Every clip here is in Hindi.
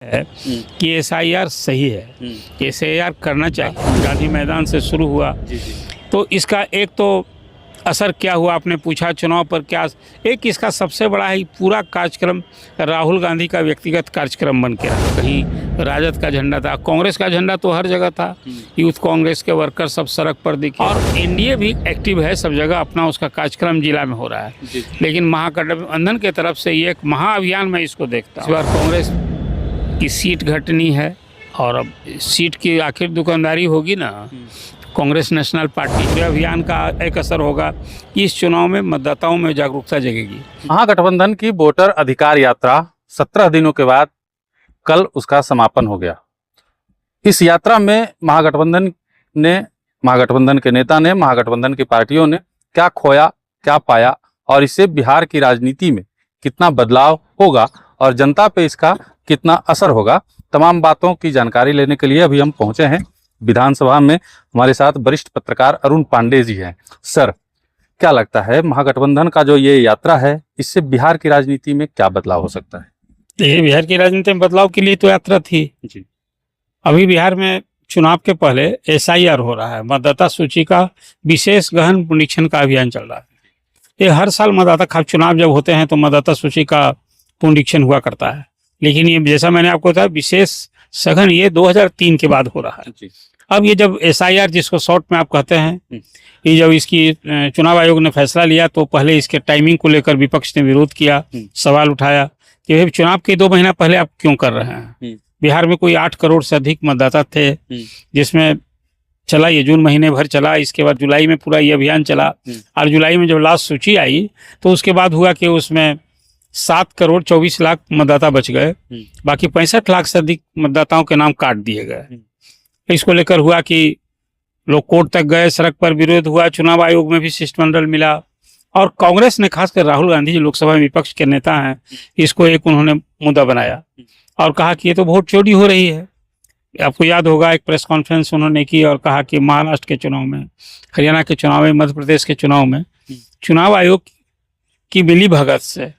है कि एसआईआर सही है, एसआईआर करना चाहिए। गांधी मैदान से शुरू हुआ तो इसका एक तो असर क्या हुआ, आपने पूछा चुनाव पर क्या। एक इसका सबसे बड़ा है पूरा कार्यक्रम राहुल गांधी का व्यक्तिगत कार्यक्रम बन के रहा। कहीं राजद का झंडा था, कांग्रेस का झंडा तो हर जगह था, यूथ कांग्रेस के वर्कर सब सड़क पर दिखे और एनडीए भी एक्टिव है सब जगह, अपना उसका कार्यक्रम जिला में हो रहा है। लेकिन महागठबंधन के तरफ से ये एक महाअभियान मैं इसको देखता हूँ। इस बार कांग्रेस की सीट घटनी है और अब सीट की आखिर दुकानदारी होगी ना, कांग्रेस नेशनल पार्टी के अभियान का एक असर होगा। इस चुनाव में मतदाताओं में जागरूकता जगेगी। महागठबंधन की वोटर अधिकार यात्रा 17 दिनों के बाद कल उसका समापन हो गया। इस यात्रा में महागठबंधन के नेता ने, महागठबंधन की पार्टियों ने क्या खोया, क्या पाया और इससे बिहार की राजनीति में कितना बदलाव होगा और जनता पे इसका कितना असर होगा, तमाम बातों की जानकारी लेने के लिए अभी हम पहुंचे हैं विधानसभा में। हमारे साथ वरिष्ठ पत्रकार अरुण पांडे जी हैं। सर, क्या लगता है महागठबंधन का जो ये यात्रा है, इससे बिहार की राजनीति में क्या बदलाव हो सकता है? ये बिहार की राजनीति में बदलाव के लिए तो यात्रा थी जी। अभी बिहार में चुनाव के पहले एसआईआर हो रहा है, मतदाता सूची का विशेष गहन पुनरीक्षण का अभियान चल रहा है। ये हर साल मतदाता चुनाव जब होते हैं तो मतदाता सूची का पुनरीक्षण हुआ करता है, लेकिन ये जैसा मैंने आपको बताया विशेष सघन ये 2003 के बाद हो रहा है। अब ये जब एसआईआर जिसको शॉर्ट में आप कहते हैं, ये जब इसकी चुनाव आयोग ने फैसला लिया तो पहले इसके टाइमिंग को लेकर विपक्ष ने विरोध किया, सवाल उठाया कि चुनाव के 2 महीना पहले आप क्यों कर रहे हैं। बिहार में कोई 8 करोड़ से अधिक मतदाता थे, जिसमें चला ये जून महीने भर चला, इसके बाद जुलाई में पूरा ये अभियान चला और जुलाई में जब लास्ट सूची आई तो उसके बाद हुआ कि उसमें 7 करोड़ 24 लाख मतदाता बच गए, बाकी 65 लाख से अधिक मतदाताओं के नाम काट दिए गए। इसको लेकर हुआ कि लोग कोर्ट तक गए, सड़क पर विरोध हुआ, चुनाव आयोग में भी शिष्टमंडल मिला और कांग्रेस ने खासकर राहुल गांधी जो लोकसभा में विपक्ष के नेता हैं, इसको एक उन्होंने मुद्दा बनाया और कहा कि ये तो वोट चोरी हो रही है। आपको याद होगा एक प्रेस कॉन्फ्रेंस उन्होंने की और कहा कि महाराष्ट्र के चुनाव में, हरियाणा के चुनाव में, मध्य प्रदेश के चुनाव में चुनाव आयोग की मिली भगत से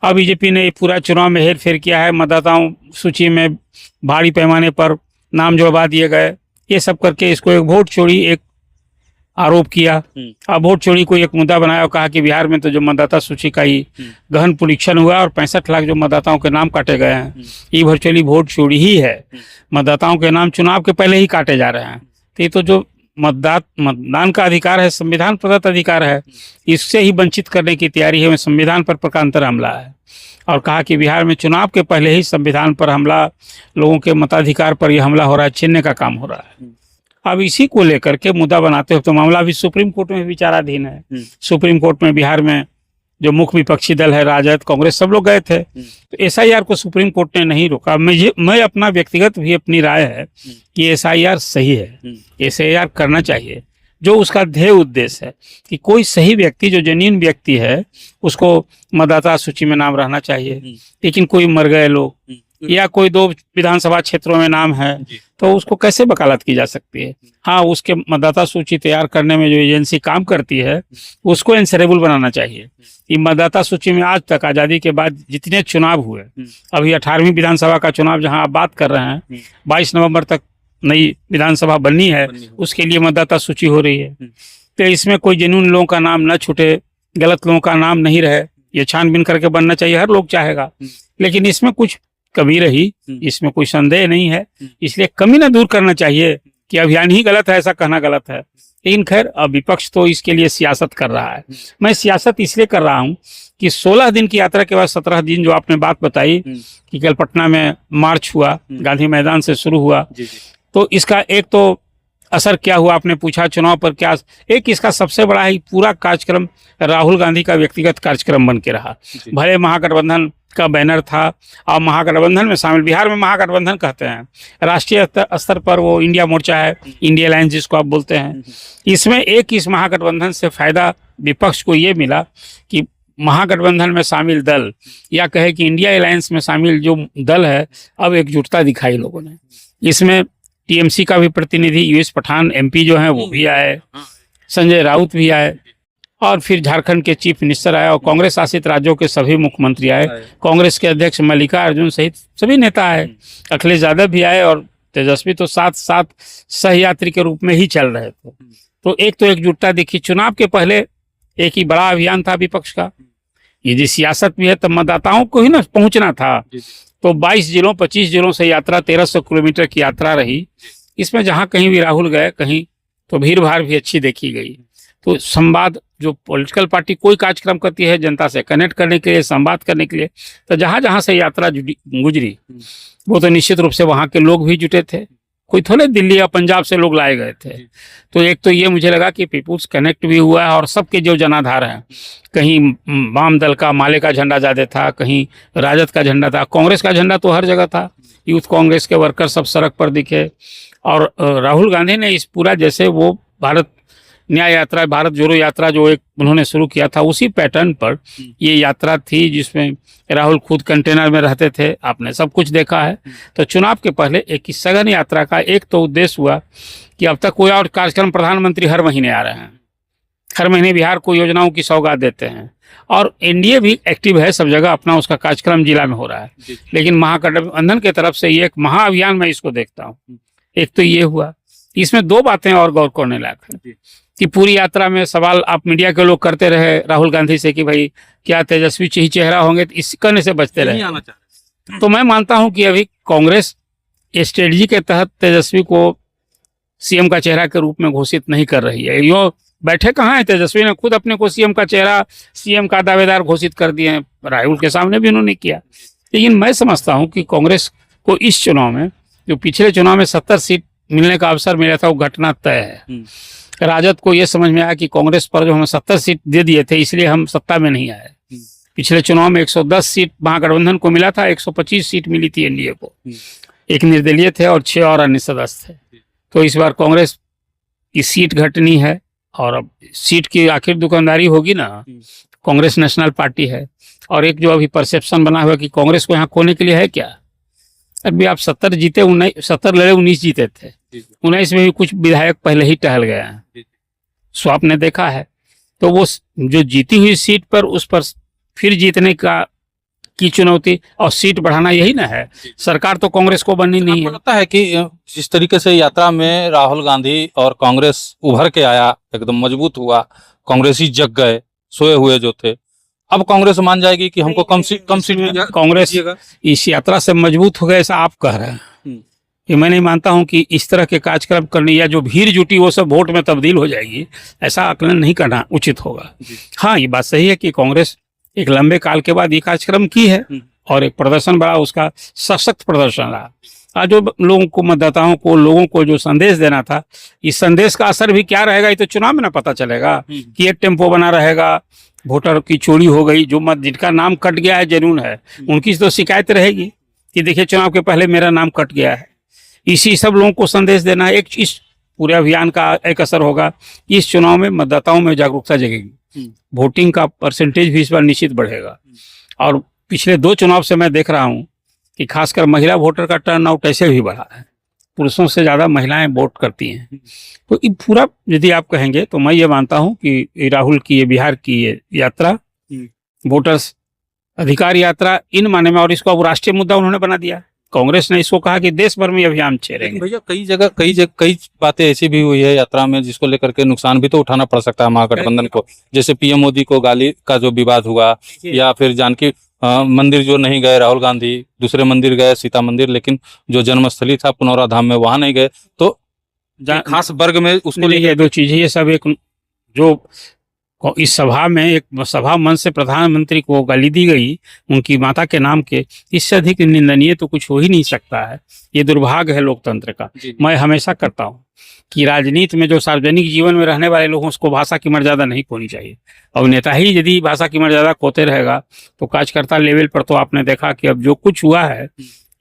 अब बीजेपी ने पूरा चुनाव में हेर फेर किया है, मतदाताओं सूची में भारी पैमाने पर नाम जुड़वा दिए गए, ये सब करके इसको एक वोट चोरी एक आरोप किया। अब वोट चोरी को एक मुद्दा बनाया और कहा कि बिहार में तो जो मतदाता सूची का ही गहन परीक्षण हुआ और 65 लाख जो मतदाताओं के नाम काटे गए हैं, ये वर्चुअली वोट चोरी ही है। मतदाताओं के नाम चुनाव के पहले ही काटे जा रहे हैं। तो ये तो जो मतदान का अधिकार है, संविधान प्रदत्त अधिकार है, इससे ही वंचित करने की तैयारी है। संविधान पर प्रकांतर हमला है और कहा कि बिहार में चुनाव के पहले ही संविधान पर हमला, लोगों के मताधिकार पर यह हमला हो रहा है, छीनने का काम हो रहा है। अब इसी को लेकर के मुद्दा बनाते हो तो मामला भी सुप्रीम कोर्ट में विचाराधीन है। सुप्रीम कोर्ट में बिहार में जो मुख्य विपक्षी दल है, राजद, कांग्रेस, सब लोग गए थे, तो एसआईआर को सुप्रीम कोर्ट ने नहीं रोका। मैं अपना व्यक्तिगत भी अपनी राय है कि एसआईआर सही है, एसआईआर करना चाहिए। जो उसका ध्येय उद्देश्य है कि कोई सही व्यक्ति, जो जेन्युइन व्यक्ति है, उसको मतदाता सूची में नाम रहना चाहिए। लेकिन कोई मर गए लोग या कोई 2 विधानसभा क्षेत्रों में नाम है तो उसको कैसे वकालत की जा सकती है। हाँ, उसके मतदाता सूची तैयार करने में जो एजेंसी काम करती है उसको एंसरेबल बनाना चाहिए। ये मतदाता सूची में आज तक आज़ादी के बाद जितने चुनाव हुए, अभी 18वीं विधानसभा का चुनाव जहाँ आप बात कर रहे हैं, 22 नवंबर तक नई विधानसभा बननी है, उसके लिए मतदाता सूची हो रही है। तो इसमें कोई जेन्युइन लोगों का नाम न छूटे, गलत लोगों का नाम नहीं रहे, ये छानबीन करके बनना चाहिए, हर लोग चाहेगा। लेकिन इसमें कुछ कमी रही, इसमें कोई संदेह नहीं है, इसलिए कमी ना दूर करना चाहिए कि अभियान ही गलत है, ऐसा कहना गलत है। लेकिन खैर, अब विपक्ष तो इसके लिए सियासत कर रहा है। मैं सियासत इसलिए कर रहा हूँ कि 16 दिन की यात्रा के बाद 17 दिन जो आपने बात बताई कि कल पटना में मार्च हुआ, गांधी मैदान से शुरू हुआ, तो इसका एक तो असर क्या हुआ, आपने पूछा चुनाव पर क्या। एक इसका सबसे बड़ा है पूरा कार्यक्रम राहुल गांधी का व्यक्तिगत कार्यक्रम बन के रहा। भले महागठबंधन का बैनर था और महागठबंधन में शामिल, बिहार में महागठबंधन कहते हैं, राष्ट्रीय स्तर पर वो इंडिया मोर्चा है, इंडिया अलायंस जिसको आप बोलते हैं। इसमें एक इस महागठबंधन से फायदा विपक्ष को ये मिला कि महागठबंधन में शामिल दल, या कहे कि इंडिया अलायंस में शामिल जो दल है, अब एकजुटता दिखाई लोगों ने। इसमें टीएमसी का भी प्रतिनिधि यूएस पठान एमपी जो है वो भी आए, संजय राउत भी आए, और फिर झारखंड के चीफ मिनिस्टर आए और कांग्रेस शासित राज्यों के सभी मुख्यमंत्री आए, कांग्रेस के अध्यक्ष मल्लिकार्जुन सहित सभी नेता आए, अखिलेश यादव भी आए और तेजस्वी तो साथ साथ सहयात्री के रूप में ही चल रहे थे। तो एक तो एकजुटता दिखी। चुनाव के पहले एक ही बड़ा अभियान था विपक्ष का, ये जी सियासत भी है, तो मतदाताओं को ही ना पहुंचना था। तो 22 जिलों 25 जिलों से यात्रा 1300 किलोमीटर की यात्रा रही। इसमें जहां कहीं भी राहुल गए कहीं तो भीड़ भाड़ भी अच्छी देखी गई। तो संवाद, जो पॉलिटिकल पार्टी कोई कार्यक्रम करती है जनता से कनेक्ट करने के लिए, संवाद करने के लिए, तो जहां जहां से यात्रा गुजरी वो तो निश्चित रूप से वहां के लोग भी जुटे थे। कोई थोड़े दिल्ली या पंजाब से लोग लाए गए थे। तो एक तो ये मुझे लगा कि पीपुल्स कनेक्ट भी हुआ है और सबके जो जनाधार हैं, कहीं वाम दल का माले का झंडा ज़्यादा था, कहीं राजद का झंडा था, कांग्रेस का झंडा तो हर जगह था। यूथ कांग्रेस के वर्कर सब सड़क पर दिखे। और राहुल गांधी ने इस पूरा, जैसे वो भारत न्याय यात्रा, भारत जोड़ो यात्रा जो एक उन्होंने शुरू किया था, उसी पैटर्न पर ये यात्रा थी जिसमें राहुल खुद कंटेनर में रहते थे। आपने सब कुछ देखा है। तो चुनाव के पहले एक सघन यात्रा का एक तो उद्देश्य हुआ कि अब तक कोई और कार्यक्रम, प्रधानमंत्री हर महीने आ रहे हैं, हर महीने बिहार को योजनाओं की सौगात देते हैं और एनडीए भी एक्टिव है सब जगह, अपना उसका कार्यक्रम जिला में हो रहा है। लेकिन महागठबंधन की तरफ से ये एक महाअभियान मैं इसको देखता हूँ। एक तो ये हुआ, इसमें दो बातें और गौर करने लायक है कि पूरी यात्रा में सवाल आप मीडिया के लोग करते रहे राहुल गांधी से कि भाई क्या तेजस्वी ही चेहरा होंगे, तो इस करने से बचते रहे। तो मैं मानता हूं कि अभी कांग्रेस स्ट्रेटजी के तहत तेजस्वी को सीएम का चेहरा के रूप में घोषित नहीं कर रही है। यो बैठे कहाँ है तेजस्वी ने खुद अपने को सीएम का चेहरा, सीएम का दावेदार घोषित कर दिए हैं। राहुल के सामने भी उन्होंने किया। लेकिन मैं समझता हूँ कि कांग्रेस को इस चुनाव में, जो पिछले चुनाव में 70 सीट मिलने का अवसर मिला था, वो घटना तय है। राजद को यह समझ में आया कि कांग्रेस पर जो हमें 70 सीट दे दिए थे इसलिए हम सत्ता में नहीं आए। पिछले चुनाव में 110 सीट महागठबंधन को मिला था, 125 सीट मिली थी एनडीए को, एक निर्दलीय थे और 6 और अन्य सदस्य थे। तो इस बार कांग्रेस की सीट घटनी है और अब सीट की आखिर दुकानदारी होगी ना। कांग्रेस नेशनल पार्टी है और एक जो अभी परसेप्शन बना हुआ कि कांग्रेस को यहाँ खोने के लिए है क्या। अभी आप 70 जीते, 70 लड़े 19 जीते थे, 19 में भी कुछ विधायक पहले ही टहल गए हैं, सो आपने देखा है। तो वो जो जीती हुई सीट पर उस पर फिर जीतने की चुनौती और सीट बढ़ाना यही ना है। सरकार तो कांग्रेस को बननी नहीं है। लगता है कि जिस तरीके से यात्रा में राहुल गांधी और कांग्रेस उभर के आया, एकदम मजबूत हुआ, कांग्रेसी जग गए, सोए हुए जो थे, अब कांग्रेस मान जाएगी कि हमको कम सीट कांग्रेस इस यात्रा से मजबूत हो गए ऐसा आप कह रहे हैं। कि मैं नहीं मानता हूं कि इस तरह के कार्यक्रम करने या जो भीड़ जुटी वो सब वोट में तब्दील हो जाएगी, ऐसा आकलन नहीं करना उचित होगा। हाँ, ये बात सही है कि कांग्रेस एक लंबे काल के बाद ये कार्यक्रम की है और एक प्रदर्शन बड़ा उसका सशक्त प्रदर्शन रहा। आज जो लोगों को, मतदाताओं को, लोगों को जो संदेश देना था, इस संदेश का असर भी क्या रहेगा ये तो चुनाव में ना पता चलेगा। कि एक टेम्पो बना रहेगा, वोटर की चोरी हो गई, जो मत जिनका नाम कट गया है जरूर है, उनकी तो शिकायत रहेगी कि देखिए चुनाव के पहले मेरा नाम कट गया है। इसी सब लोगों को संदेश देना एक इस पूरे अभियान का एक असर होगा। इस चुनाव में मतदाताओं में जागरूकता जगेगी, वोटिंग का परसेंटेज भी इस बार निश्चित बढ़ेगा। और पिछले 2 चुनाव से मैं देख रहा हूँ कि खासकर महिला वोटर का टर्नआउट ऐसे भी बढ़ा है, पुरुषों से ज़्यादा महिलाएं वोट करती हैं। तो ये पूरा यदि आप कहेंगे तो मैं ये मानता हूँ कि राहुल की ये बिहार की ये यात्रा, वोटर्स अधिकार यात्रा इन माने में, और इसको अब राष्ट्रीय मुद्दा उन्होंने बना दिया। कांग्रेस ने इसको कहा कि देश भर में अभियान छेड़ेंगे। भैया कई बातें ऐसी भी हुई है यात्रा में जिसको लेकर के नुकसान भी तो उठाना पड़ सकता है महागठबंधन को। जैसे पीएम मोदी को गाली का जो विवाद हुआ, या फिर जानकी मंदिर जो नहीं गए राहुल गांधी, दूसरे मंदिर गए, सीता मंदिर, लेकिन जो जन्मस्थली था पुनौरा धाम में वहां नहीं गए। तो खास वर्ग में उसको ये 2 चीजें, ये सब एक जो इस सभा में एक सभा मंच से प्रधानमंत्री को गाली दी गई उनकी माता के नाम के, इससे अधिक निंदनीय तो कुछ हो ही नहीं सकता है। ये दुर्भाग्य है लोकतंत्र का। मैं हमेशा करता हूँ कि राजनीति में जो सार्वजनिक जीवन में रहने वाले लोगों उसको भाषा की मर्यादा नहीं खोनी चाहिए। और नेता ही यदि भाषा की मर्यादा खोते रहेगा तो कार्यकर्ता लेवल पर तो आपने देखा कि अब जो कुछ हुआ है,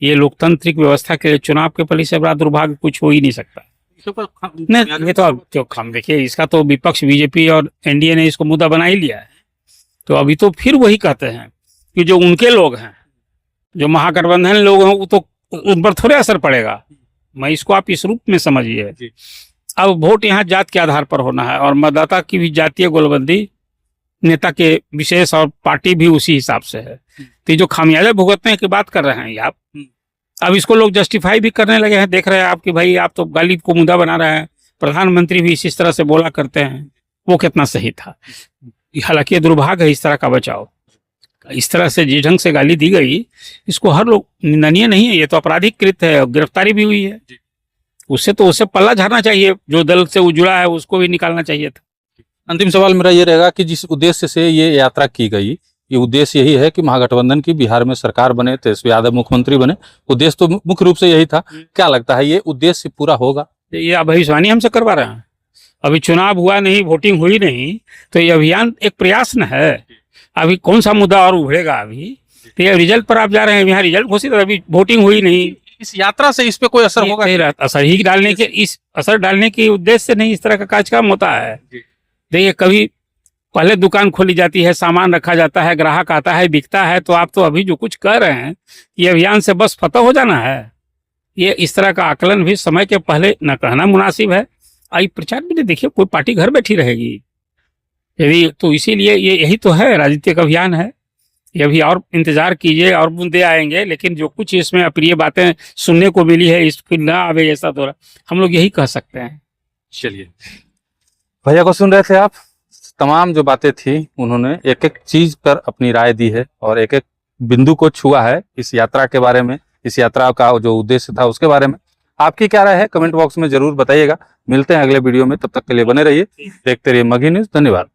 ये लोकतांत्रिक व्यवस्था के चुनाव के पहले से बड़ा दुर्भाग्य कुछ हो ही नहीं सकता। नहीं, ये तो हम देखिए, इसका तो विपक्ष बीजेपी और एनडीए ने इसको मुद्दा बना ही लिया है। तो अभी तो फिर वही कहते हैं कि जो उनके लोग हैं, जो महागठबंधन लोग हैं, वो तो उन पर थोड़े असर पड़ेगा। मैं इसको आप इस रूप में समझिए। अब वोट यहाँ जात के आधार पर होना है और मतदाता की भी जातीय गोलबंदी नेता के विशेष और पार्टी भी उसी हिसाब से है। तो ये जो खामियाजा भुगतने की बात कर रहे हैं ये आप, अब इसको लोग जस्टिफाई भी करने लगे हैं। देख रहे हैं आप कि भाई आप तो गाली को मुद्दा बना रहे हैं, प्रधानमंत्री भी इस तरह से बोला करते हैं, वो कितना सही था। हालांकि ये दुर्भाग्य है इस तरह का बचाव, इस तरह से जिस ढंग से गाली दी गई इसको हर लोग निंदनीय नहीं है, ये तो आपराधिक कृत है, गिरफ्तारी भी हुई है। उससे पल्ला झाड़ना चाहिए, जो दल से जुड़ा है उसको भी निकालना चाहिए था। अंतिम सवाल मेरा ये रहेगा कि जिस उद्देश्य से ये यात्रा की गई, ये उद्देश्य यही है कि महागठबंधन की बिहार में सरकार बने, तेजस्वी यादव मुख्यमंत्री बने, उद्देश्य तो मुख्य रूप से यही था। क्या लगता है ये उद्देश्य पूरा होगा? ये भविष्यवाणी हमसे करवा रहे हैं। अभी चुनाव हुआ नहीं, वोटिंग हुई नहीं, तो ये अभियान एक प्रयास न है। अभी कौन सा मुद्दा और उभरेगा? अभी तो ये रिजल्ट पर आप जा रहे हैं, यहाँ रिजल्ट घोषित है, अभी वोटिंग हुई नहीं। इस यात्रा से इस पे कोई असर होगा? असर ही डालने के, इस असर डालने के उद्देश्य से नहीं इस तरह का कार्यक्रम होता है। देखिए, कभी पहले दुकान खोली जाती है, सामान रखा जाता है, ग्राहक आता है, बिकता है, तो आप तो अभी जो कुछ कर रहे हैं ये अभियान से बस फतह हो जाना है। ये इस तरह का आकलन भी समय के पहले न कहना मुनासिब है। आई प्रचार में देखिए, कोई पार्टी घर बैठी रहेगी यदि, तो इसीलिए ये यही तो है, राजनीतिक अभियान है। ये अभी और इंतजार कीजिए, और मुद्दे आएंगे, लेकिन जो कुछ इसमें अप्रिय बातें सुनने को मिली है इसकी ना आवे ऐसा तो हम लोग यही कह सकते हैं। चलिए, भैया को सुन रहे थे आप, तमाम जो बातें थी उन्होंने एक एक चीज पर अपनी राय दी है और एक एक बिंदु को छुआ है इस यात्रा के बारे में, इस यात्रा का जो उद्देश्य था उसके बारे में। आपकी क्या राय है कमेंट बॉक्स में जरूर बताइएगा। मिलते हैं अगले वीडियो में, तब तक के लिए बने रहिए, देखते रहिए मगही न्यूज। धन्यवाद।